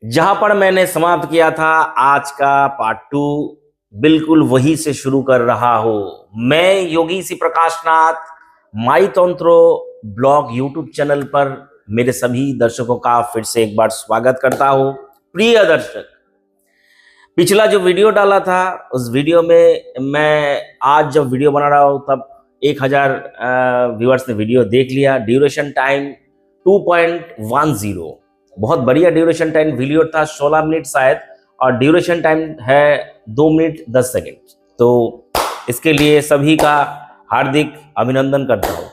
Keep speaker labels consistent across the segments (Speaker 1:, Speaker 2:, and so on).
Speaker 1: जहां पर मैंने समाप्त किया था, आज का पार्ट 2 बिल्कुल वही से शुरू कर रहा हूं। मैं योगी सी प्रकाश नाथ माई तंत्रो ब्लॉग यूट्यूब चैनल पर मेरे सभी दर्शकों का फिर से एक बार स्वागत करता हूं। प्रिय दर्शक, पिछला जो वीडियो डाला था उस वीडियो में मैं आज जब वीडियो बना रहा हूं तब 1000 व्यूअर्स ने वीडियो देख लिया। ड्यूरेशन टाइम 2.10, बहुत बढ़िया ड्यूरेशन टाइम वीडियो था, 16 मिनट शायद, और ड्यूरेशन टाइम है 2 मिनट 10 सेकेंड। तो इसके लिए सभी का हार्दिक अभिनंदन करता हूं।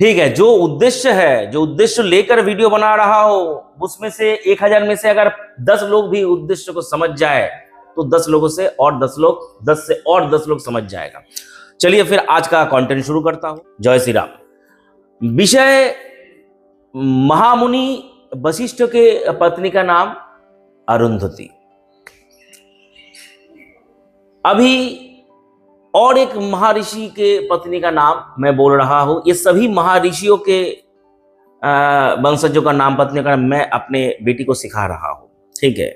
Speaker 1: ठीक है, जो उद्देश्य लेकर वीडियो बना रहा हो उसमें से 1000 में से अगर 10 लोग भी उद्देश्य को समझ जाए तो 10 लोगों से और 10 से और 10 लोग समझ जाएगा। चलिए फिर आज का कंटेंट शुरू करता हूं। जय श्री राम। विषय महामुनि वशिष्ठ के पत्नी का नाम अरुंधति। अभी और एक महर्षि के पत्नी का नाम मैं बोल रहा हूं। ये सभी महर्षियों के वंशजों का नाम, पत्नी का नाम मैं अपने बेटी को सिखा रहा हूं। ठीक है,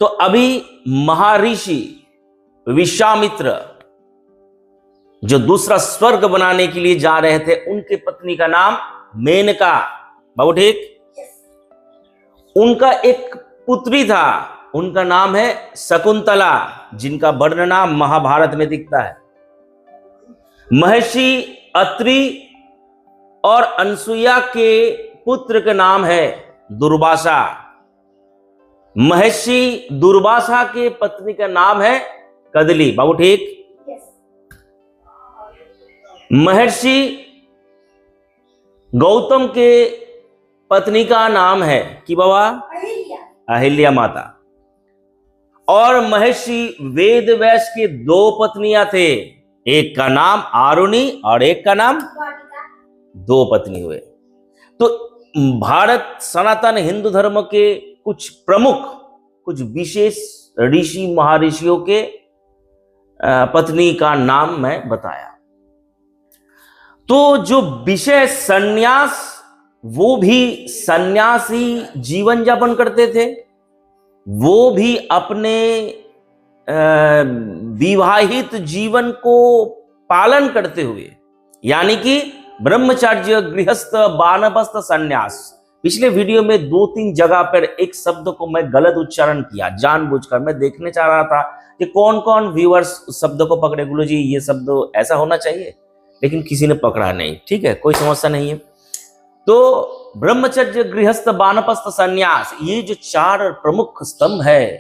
Speaker 1: तो अभी महर्षि विश्वामित्र जो दूसरा स्वर्ग बनाने के लिए जा रहे थे, उनके पत्नी का नाम मेनका। बाबू ठीक? उनका एक पुत्री था, उनका नाम है शकुंतला, जिनका वर्ण नाम महाभारत में दिखता है। महर्षि अत्रि और अनसुईया के पुत्र का नाम है दुर्वासा। महर्षि दुर्वासा के पत्नी का नाम है कदली। बाबू ठीक? महर्षि गौतम के पत्नी का नाम है कि बाबा अहिल्या माता। और महर्षि वेदव्यास के 2 पत्नियां थे, एक का नाम आरुणि और एक का नाम 2 पत्नी हुए। तो भारत सनातन हिंदू धर्म के कुछ प्रमुख, कुछ विशेष ऋषि महर्षियों के पत्नी का नाम मैं बताया। तो जो विषय सन्यास, वो भी सन्यासी जीवन यापन करते थे, वो भी अपने विवाहित जीवन को पालन करते हुए, यानी कि ब्रह्मचर्य, गृहस्थ, वानप्रस्थ, सन्यास। पिछले वीडियो में 2-3 जगह पर एक शब्द को मैं गलत उच्चारण किया जानबूझकर। मैं देखने चाह रहा था कि कौन कौन व्यूअर्स उस शब्द को पकड़े। गुरु जी ये शब्द ऐसा होना चाहिए, लेकिन किसी ने पकड़ा नहीं। ठीक है, कोई समस्या नहीं है। तो ब्रह्मचर्य, गृहस्थ, वानप्रस्थ, सन्यास, ये जो 4 प्रमुख स्तंभ है,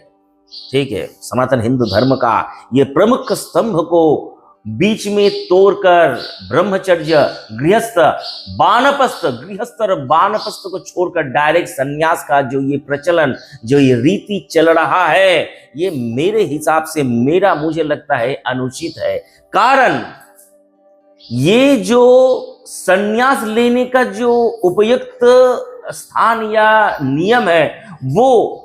Speaker 1: ठीक है, सनातन हिंदू धर्म का, ये प्रमुख स्तंभ को बीच में तोड़कर ब्रह्मचर्य, गृहस्थ, वानप्रस्थ, गृहस्थ और वानप्रस्थ को छोड़कर डायरेक्ट सन्यास का जो ये प्रचलन, जो ये रीति चल रहा है, ये मेरे हिसाब से, मुझे लगता है अनुचित है। कारण ये जो सन्यास लेने का जो उपयुक्त स्थान या नियम है, वो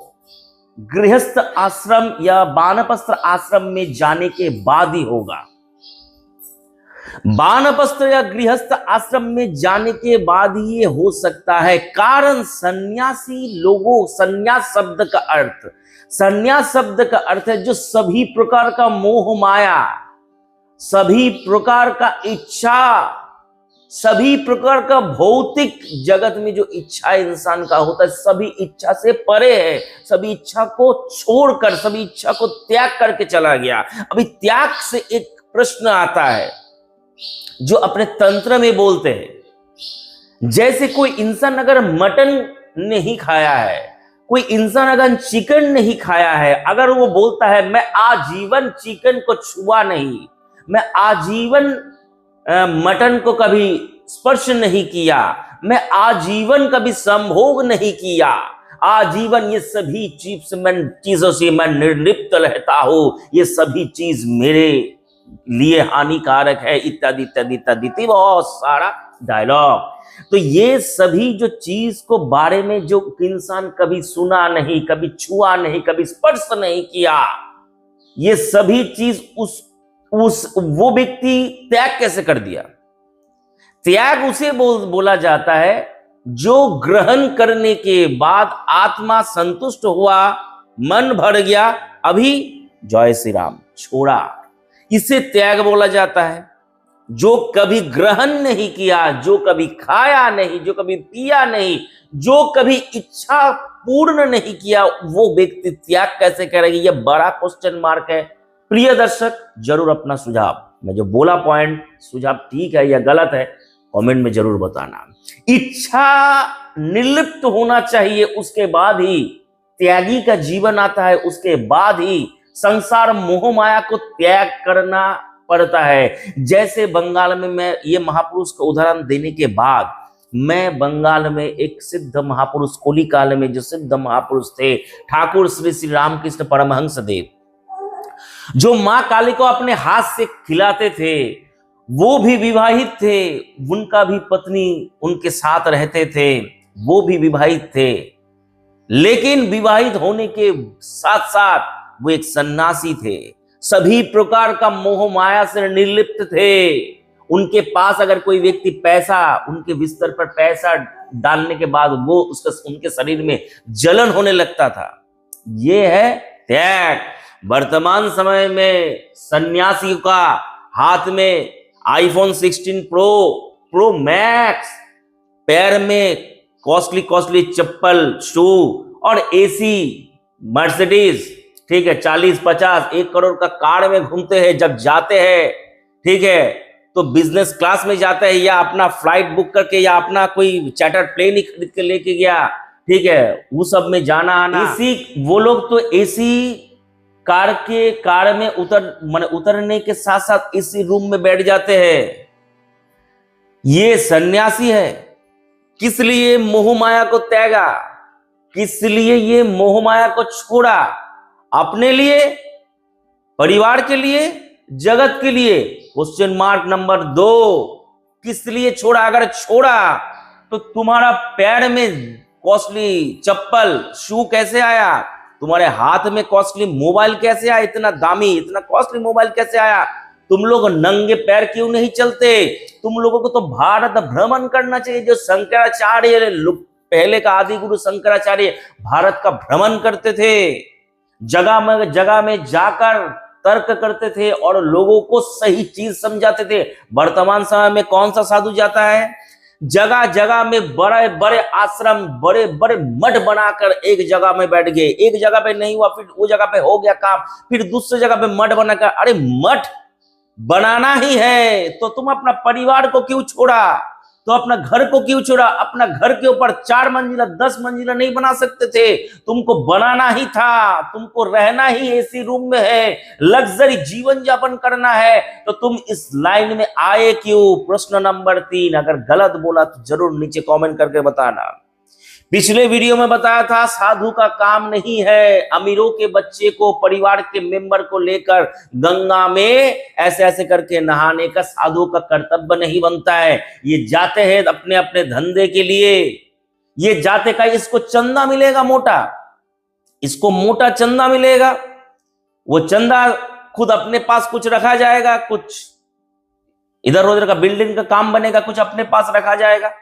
Speaker 1: गृहस्थ आश्रम या वानप्रस्थ आश्रम में जाने के बाद ही होगा। वानप्रस्थ या गृहस्थ आश्रम में जाने के बाद ही ये हो सकता है। कारण सन्यासी लोगों, संन्यास शब्द का अर्थ है जो सभी प्रकार का मोह माया, सभी प्रकार का इच्छा, सभी प्रकार का भौतिक जगत में जो इच्छा इंसान का होता है, सभी इच्छा से परे है, सभी इच्छा को छोड़कर, सभी इच्छा को त्याग करके चला गया। अभी त्याग से एक प्रश्न आता है जो अपने तंत्र में बोलते हैं। जैसे कोई इंसान अगर मटन नहीं खाया है, कोई इंसान अगर चिकन नहीं खाया है, अगर वो बोलता है मैं आजीवन चिकन को छुआ नहीं, मैं आजीवन मटन को कभी स्पर्श नहीं किया, मैं आजीवन कभी संभोग नहीं किया, आजीवन ये सभी चीजों से मैं निर्लिप्त रहता हूं, ये सभी चीज मेरे लिए हानिकारक है, इत्यादि इत्यादि इत्यादि, बहुत सारा डायलॉग। तो ये सभी जो चीज को बारे में जो इंसान कभी सुना नहीं, कभी छुआ नहीं, कभी स्पर्श नहीं किया, ये सभी चीज वो व्यक्ति त्याग कैसे कर दिया? त्याग उसे बोला जाता है जो ग्रहण करने के बाद आत्मा संतुष्ट हुआ, मन भर गया, अभी जय श्री राम छोड़ा, इसे त्याग बोला जाता है। जो कभी ग्रहण नहीं किया, जो कभी खाया नहीं, जो कभी पिया नहीं, जो कभी इच्छा पूर्ण नहीं किया, वो व्यक्ति त्याग कैसे करेगी? यह बड़ा क्वेश्चन मार्क है। प्रिय दर्शक, जरूर अपना सुझाव, मैं जो बोला पॉइंट, सुझाव ठीक है या गलत है, कमेंट में जरूर बताना। इच्छा निर्लिप्त होना चाहिए, उसके बाद ही त्यागी का जीवन आता है, उसके बाद ही संसार मोह माया को त्याग करना पड़ता है। जैसे बंगाल में, मैं ये महापुरुष का उदाहरण देने के बाद, मैं बंगाल में एक सिद्ध महापुरुष, कोली काल में जो सिद्ध महापुरुष थे, ठाकुर श्री श्री रामकृष्ण परमहंस देव, जो मां काली को अपने हाथ से खिलाते थे, वो भी विवाहित थे, उनका भी पत्नी उनके साथ रहते थे, वो भी विवाहित थे, लेकिन विवाहित होने के साथ साथ वो एक सन्यासी थे। सभी प्रकार का मोह माया से निर्लिप्त थे। उनके पास अगर कोई व्यक्ति पैसा, उनके बिस्तर पर पैसा डालने के बाद वो उनके शरीर में जलन होने लगता था। ये है त्याग। वर्तमान समय में सन्यासी का हाथ में आईफोन 16 प्रो मैक्स, पैर में कॉस्टली चप्पल, शू और एसी, मर्सिडीज, ठीक है, 40-50 1 करोड़ का कार में घूमते हैं। जब जाते हैं, ठीक है, तो बिजनेस क्लास में जाते हैं, या अपना फ्लाइट बुक करके, या अपना कोई चार्टर प्लेन ही खरीद के लेके गया, ठीक है, वो सब में जाना आना। एसी, वो लोग तो एसी कार में उतरने के साथ साथ इसी रूम में बैठ जाते हैं। ये सन्यासी है। किस लिए मोह माया को त्यागा? किस लिए ये मोह माया को छोड़ा? अपने लिए, परिवार के लिए, जगत के लिए? क्वेश्चन मार्क नंबर 2, किस लिए छोड़ा? अगर छोड़ा तो तुम्हारा पैर में कॉस्टली चप्पल, शू कैसे आया? तुम्हारे हाथ में कॉस्टली मोबाइल कैसे आया? इतना दामी, इतना कॉस्टली मोबाइल कैसे आया? तुम लोग नंगे पैर क्यों नहीं चलते? तुम लोगों को तो भारत भ्रमण करना चाहिए। जो शंकराचार्य, पहले का आदि गुरु शंकराचार्य भारत का भ्रमण करते थे, जगह में जाकर तर्क करते थे और लोगों को सही चीज समझाते थे। वर्तमान समय में कौन सा साधु जाता है? जगह जगह में बड़े बड़े आश्रम, बड़े बड़े मठ बनाकर एक जगह में बैठ गए। एक जगह पे नहीं हुआ, फिर वो जगह पे हो गया काम, फिर दूसरी जगह पे मठ बनाकर। अरे मठ बनाना ही है तो तुम अपना परिवार को क्यों छोड़ा? तो अपना घर को क्यों छोड़ा? अपना घर के ऊपर 4 मंजिला 10 मंजिला नहीं बना सकते थे? तुमको बनाना ही था, तुमको रहना ही एसी रूम में है, लग्जरी जीवन यापन करना है, तो तुम इस लाइन में आए क्यों? प्रश्न नंबर 3। अगर गलत बोला तो जरूर नीचे कमेंट करके बताना। पिछले वीडियो में बताया था साधु का काम नहीं है अमीरों के बच्चे को, परिवार के मेंबर को लेकर गंगा में ऐसे ऐसे करके नहाने का साधु का कर्तव्य नहीं बनता है। ये जाते हैं अपने अपने धंधे के लिए, ये जाते का इसको चंदा मिलेगा मोटा, इसको मोटा चंदा मिलेगा। वो चंदा खुद अपने पास कुछ रखा जाएगा, कुछ इधर उधर का बिल्डिंग का काम बनेगा, कुछ अपने पास रखा जाएगा।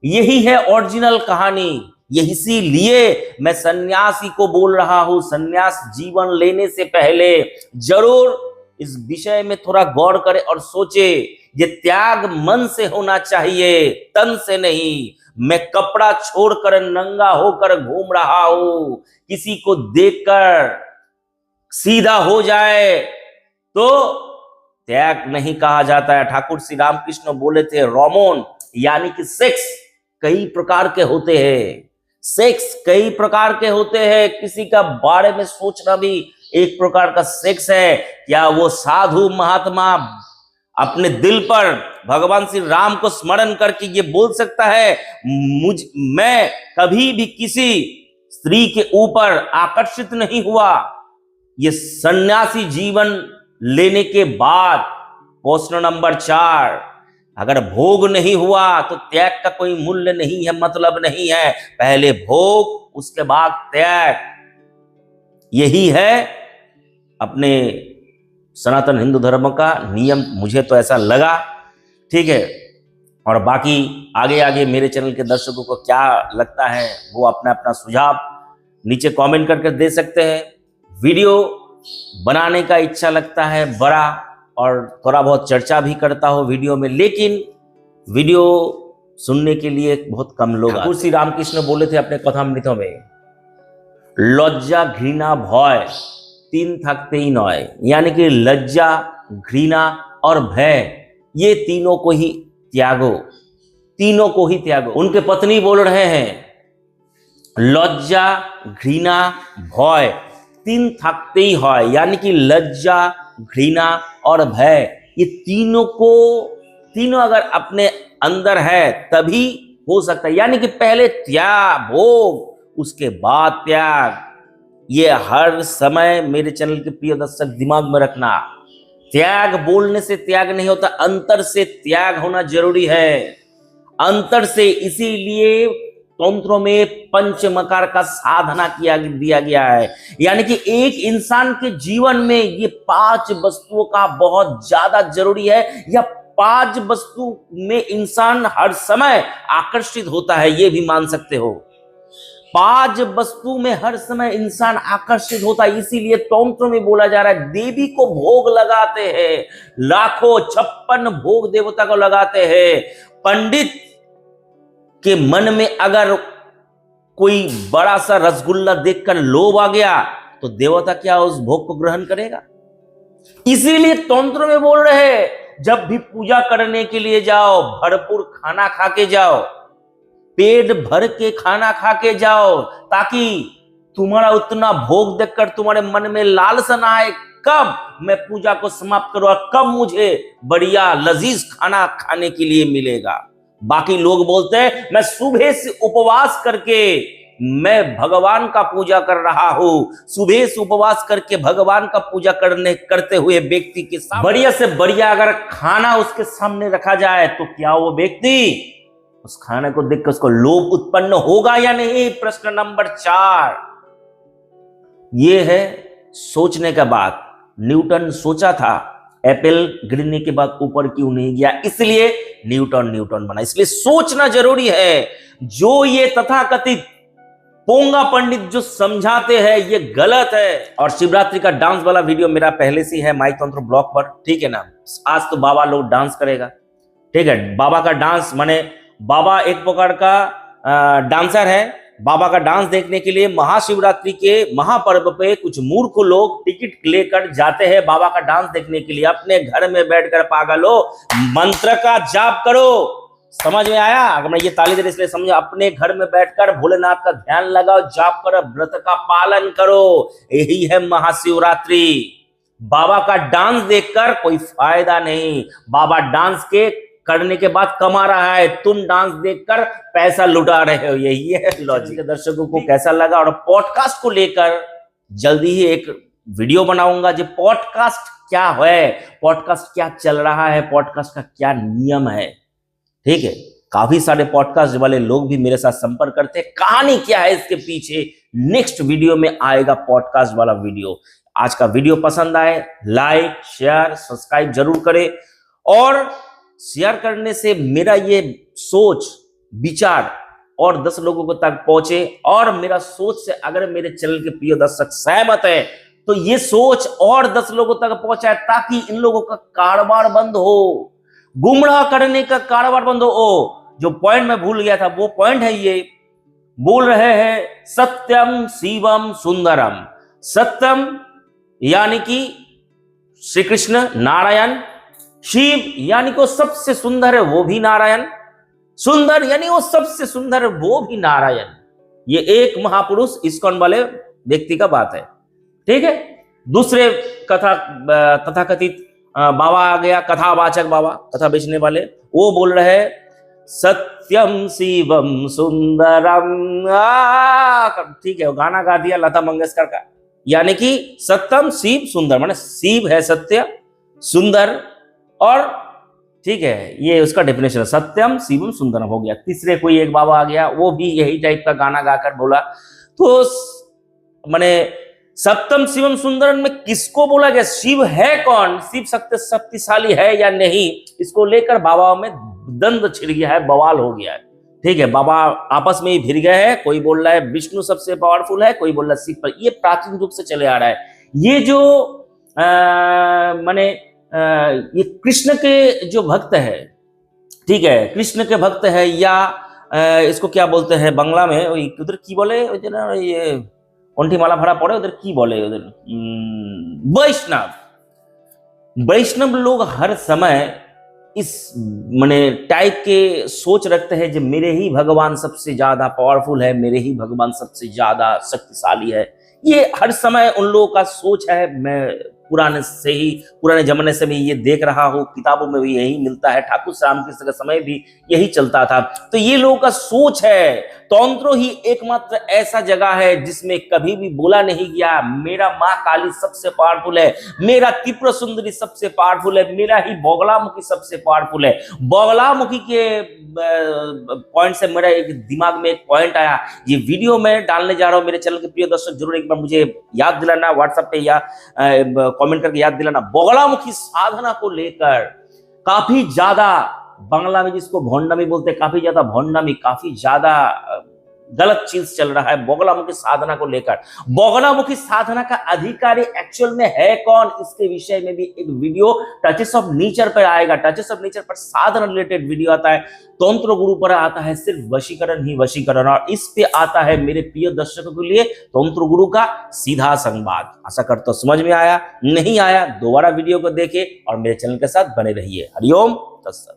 Speaker 1: यही है ओरिजिनल कहानी। यही इसीलिए मैं सन्यासी को बोल रहा हूं, सन्यास जीवन लेने से पहले जरूर इस विषय में थोड़ा गौर करें और सोचे। ये त्याग मन से होना चाहिए, तन से नहीं। मैं कपड़ा छोड़कर नंगा होकर घूम रहा हूं, किसी को देखकर सीधा हो जाए तो त्याग नहीं कहा जाता है। ठाकुर श्री रामकृष्ण बोले थे, रोमोन यानी कि सेक्स कई प्रकार के होते हैं, सेक्स कई प्रकार के होते हैं। किसी का बारे में सोचना भी एक प्रकार का सेक्स है। क्या वो साधु महात्मा अपने दिल पर भगवान श्री राम को स्मरण करके ये बोल सकता है, मैं कभी भी किसी स्त्री के ऊपर आकर्षित नहीं हुआ? ये सन्यासी जीवन लेने के बाद प्रश्न नंबर 4, अगर भोग नहीं हुआ तो त्याग का कोई मूल्य नहीं है, मतलब नहीं है। पहले भोग, उसके बाद त्याग। यही है अपने सनातन हिंदू धर्म का नियम, मुझे तो ऐसा लगा, ठीक है। और बाकी आगे आगे मेरे चैनल के दर्शकों को क्या लगता है वो अपना अपना सुझाव नीचे कमेंट करके दे सकते हैं। वीडियो बनाने का इच्छा लगता है बड़ा और थोड़ा बहुत चर्चा भी करता हो वीडियो में, लेकिन वीडियो सुनने के लिए बहुत कम लोग। ठाकुर श्री रामकृष्ण बोले थे अपने कथामृतों में, लज्जा घृणा भय तीन थकते ही नय, यानी कि लज्जा घृणा और भय ये तीनों को ही त्यागो, तीनों को ही त्यागो। उनके पत्नी बोल रहे हैं लज्जा घृणा भय तीन थकते ही है, यानी कि लज्जा घृणा और भय ये तीनों अगर अपने अंदर है तभी हो सकता है, यानी कि पहले त्याग भोग उसके बाद त्याग। ये हर समय मेरे चैनल के प्रिय दर्शक दिमाग में रखना, त्याग बोलने से त्याग नहीं होता, अंतर से त्याग होना जरूरी है, अंतर से। इसीलिए तंत्रों में पंचमकार का साधना दिया गया है, यानी कि एक इंसान के जीवन में ये 5 वस्तुओं का बहुत ज्यादा जरूरी है। या 5 वस्तु में इंसान हर समय आकर्षित होता है, ये भी मान सकते हो। 5 वस्तु में हर समय इंसान आकर्षित होता है, इसीलिए तंत्र में बोला जा रहा है देवी को भोग लगाते हैं, लाखों 56 भोग देवता को लगाते हैं। पंडित के मन में अगर कोई बड़ा सा रसगुल्ला देखकर लोभ आ गया तो देवता क्या उस भोग को ग्रहण करेगा? इसीलिए तंत्र में बोल रहे हैं जब भी पूजा करने के लिए जाओ भरपूर खाना खा के जाओ, पेट भर के खाना खा के जाओ, ताकि तुम्हारा उतना भोग देखकर तुम्हारे मन में लालसा ना आए कब मैं पूजा को समाप्त करूं और कब मुझे बढ़िया लजीज खाना खाने के लिए मिलेगा। बाकी लोग बोलते हैं मैं सुबह से उपवास करके मैं भगवान का पूजा कर रहा हूं, सुबह से उपवास करके भगवान का पूजा करते हुए व्यक्ति के सामने बढ़िया से बढ़िया अगर खाना उसके सामने रखा जाए तो क्या वो व्यक्ति उस खाने को देखकर उसको लोभ उत्पन्न होगा या नहीं? प्रश्न नंबर 4 ये है सोचने का बात। न्यूटन सोचा था एप्पल गिरने के बाद ऊपर क्यों नहीं गया, इसलिए न्यूटन बना। इसलिए सोचना जरूरी है। जो ये तथाकथित पोंगा पंडित जो समझाते हैं ये गलत है। और शिवरात्रि का डांस वाला वीडियो मेरा पहले से है माई तंत्र ब्लॉग पर, ठीक है ना। आज तो बाबा लोग डांस करेगा, ठीक है। बाबा का डांस माने बाबा एक प्रकार का डांसर है। बाबा का डांस देखने के लिए महाशिवरात्रि के महापर्व पे कुछ मूर्ख लोग टिकट लेकर जाते हैं बाबा का डांस देखने के लिए। अपने घर में बैठकर पागलो मंत्र का जाप करो। समझ में आया? अगर मैं ये ताली दे इसलिए समझो, अपने घर में बैठकर भोलेनाथ का ध्यान लगाओ, जाप करो, व्रत का पालन करो, यही है महाशिवरात्रि। बाबा का डांस देखकर कोई फायदा नहीं। बाबा डांस के करने के बाद कमा रहा है, तुम डांस देखकर पैसा लुटा रहे हो, यही है लॉजिक। दर्शकों को कैसा लगा? और पॉडकास्ट को लेकर जल्दी ही एक वीडियो बनाऊंगा जो पॉडकास्ट क्या है, पॉडकास्ट क्या चल रहा है, पॉडकास्ट का क्या नियम है, ठीक है। काफी सारे पॉडकास्ट वाले लोग भी मेरे साथ संपर्क करते हैं, कहानी क्या है इसके पीछे, नेक्स्ट वीडियो में आएगा पॉडकास्ट वाला वीडियो। आज का वीडियो पसंद आए लाइक शेयर सब्सक्राइब जरूर करें, और शेयर करने से मेरा ये सोच विचार और 10 लोगों तक पहुंचे, और मेरा सोच से अगर मेरे चैनल के प्रिय दर्शक सहमत है तो ये सोच और 10 लोगों तक पहुंचाए, ताकि इन लोगों का कारोबार बंद हो, गुमराह करने का कारोबार बंद हो। जो पॉइंट मैं भूल गया था वो पॉइंट है ये, बोल रहे हैं सत्यम शिवम सुंदरम। सत्यम यानी कि श्री कृष्ण नारायण, शिव यानी को सबसे सुंदर है वो भी नारायण, सुंदर यानी वो सबसे सुंदर है वो भी नारायण। ये एक महापुरुष इस्कॉन वाले व्यक्ति का बात है, ठीक है। दूसरे तथाकथित बाबा आ गया, कथावाचक बाबा, कथा बेचने वाले, वो बोल रहे हैं सत्यम शिवम सुंदरम। ठीक है, वो गाना गा दिया लता मंगेशकर का, यानी कि सत्यम शिव सुंदर, माने शिव है सत्य, सुंदर, और ठीक है ये उसका डेफिनेशन है, सत्यम शिवम सुंदरम हो गया। तीसरे कोई एक बाबा आ गया, वो भी यही टाइप का गाना गाकर बोला। तो माने सप्तम शिवम सुंदरम में किसको बोला गया? शिव है कौन? शिव शक्तिशाली है या नहीं? इसको लेकर बाबाओं में दंड छिड़ गया है, बवाल हो गया है। ठीक है, बाबा आपस में ही भिड़ गए हैं। कोई बोल रहा है विष्णु सबसे पावरफुल है, कोई बोल रहा है शिव पर। ये प्राचीन रूप से चले आ रहा है। ये जो माने ये कृष्ण के जो भक्त है, ठीक है, कृष्ण के भक्त है, या इसको क्या बोलते हैं बांग्ला में, उधर की बोले ये कंठी माला भरा पड़े उधर की बोले, उधर वैष्णव। वैष्णव लोग हर समय इस माने टाइप के सोच रखते हैं जो मेरे ही भगवान सबसे ज्यादा पावरफुल है, मेरे ही भगवान सबसे ज्यादा शक्तिशाली है। ये हर समय उन लोगों का सोच है। मैं पुराने जमाने से मैं ये देख रहा हूँ, किताबों में भी यही मिलता है, ठाकुर रामकृष्ण का समय भी यही चलता था। तो ये लोगों का सोच है। तंत्र ही एकमात्र ऐसा जगह है जिसमें कभी भी बोला नहीं गया मेरा माँ काली सबसे पावरफुल है, मेरा त्रिपुरा सुंदरी सबसे पावरफुल है, मेरा ही बगलामुखी सबसे पावरफुल है। बगलामुखी के पॉइंट से मेरा एक दिमाग में एक पॉइंट आया, ये वीडियो मैं डालने जा रहा हूँ। मेरे चैनल के प्रिय दर्शक जरूर एक बार मुझे याद दिलाना, व्हाट्सएप पे या कमेंट करके याद दिलाना। बगलामुखी साधना को लेकर काफी ज्यादा बांग्ला में जिसको भोंडामी बोलते हैं, काफी ज्यादा भोंडामी, काफी ज्यादा गलत चीज चल रहा है बगलामुखी साधना को लेकर। बगलामुखी साधना का अधिकारी एक्चुअल में है कौन, इसके विषय में भी एक वीडियो टचेस ऑफ नेचर पर आएगा। टचेस ऑफ नेचर पर साधना रिलेटेड वीडियो आता है। तंत्र गुरु पर आता है सिर्फ वशीकरण ही वशीकरण, और इस पे आता है मेरे प्रिय दर्शकों के लिए तंत्र गुरु का सीधा संवाद। आशा करता हूं समझ में आया, नहीं आया दोबारा वीडियो को देखे और मेरे चैनल के साथ बने रहिए। हरिओम तत्सत।